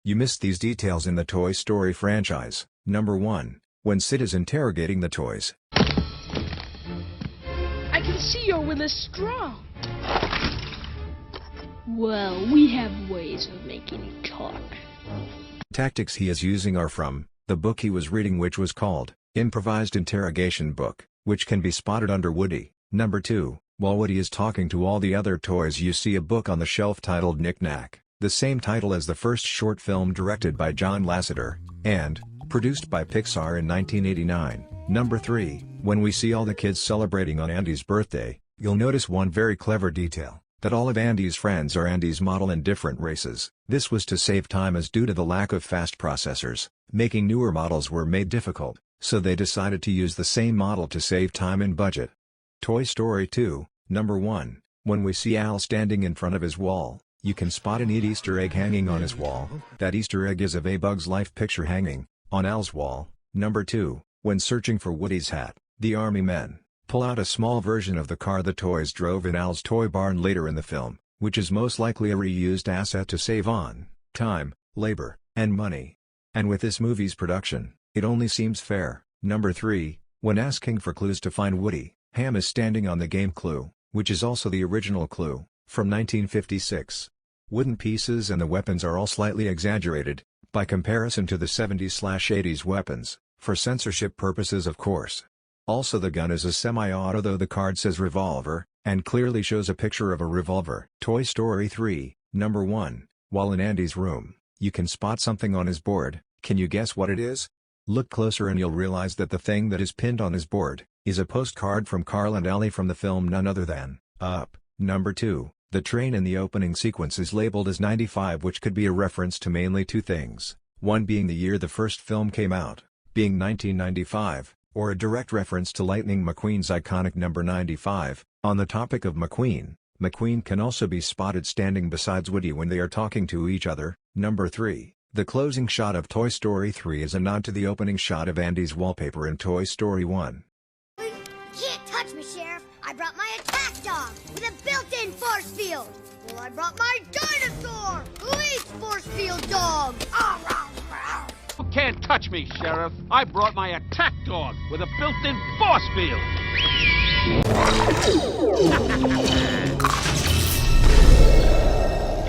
You missed these details in the Toy Story franchise. Number 1. When Sid is interrogating the toys. I can see you're with a straw. Well, we have ways of making it talk. Tactics he is using are from the book he was reading, which was called Improvised Interrogation Book, which can be spotted under Woody. Number 2. While Woody is talking to all the other toys, you see a book on the shelf titled Knick Knack, the same title as the first short film directed by John Lasseter, and produced by Pixar in 1989. Number 3. When we see all the kids celebrating on Andy's birthday, you'll notice one very clever detail, that all of Andy's friends are Andy's model in different races. This was to save time, as due to the lack of fast processors, making newer models were made difficult, so they decided to use the same model to save time and budget. Toy Story 2. Number 1. When we see Al standing in front of his wall, you can spot a neat Easter egg hanging on his wall. That Easter egg is of a Bug's Life picture hanging on Al's wall. Number 2. When searching for Woody's hat, the army men pull out a small version of the car the toys drove in Al's toy barn later in the film, which is most likely a reused asset to save on time, labor, and money. And with this movie's production, it only seems fair. Number 3. When asking for clues to find Woody, Ham is standing on the game Clue, which is also the original Clue, from 1956. Wooden pieces and the weapons are all slightly exaggerated, by comparison to the 70s/80s weapons, for censorship purposes of course. Also, the gun is a semi-auto, though the card says revolver, and clearly shows a picture of a revolver. Toy Story 3. Number 1. While in Andy's room, you can spot something on his board. Can you guess what it is? Look closer and you'll realize that the thing that is pinned on his board is a postcard from Carl and Allie from the film none other than Up. Number 2. The train in the opening sequence is labeled as 95, which could be a reference to mainly two things, one being the year the first film came out, being 1995, or a direct reference to Lightning McQueen's iconic number 95. On the topic of McQueen, McQueen can also be spotted standing beside Woody when they are talking to each other. Number 3. The closing shot of Toy Story 3 is a nod to the opening shot of Andy's wallpaper in Toy Story 1. Can't touch me, Sheriff. I brought my attack dog with a built-in force field. Well, I brought my dinosaur who eats force field dogs. You can't touch me, Sheriff. I brought my attack dog with a built-in force field.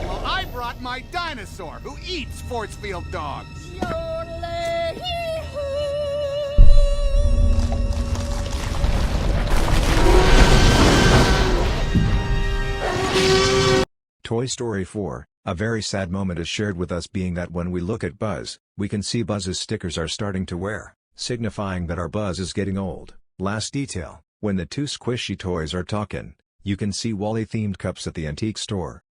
Well, I brought my dinosaur who eats force field dogs. Toy Story 4, a very sad moment is shared with us, being that when we look at Buzz, we can see Buzz's stickers are starting to wear, signifying that our Buzz is getting old. Last detail, when the two squishy toys are talking, you can see Wally-themed cups at the antique store.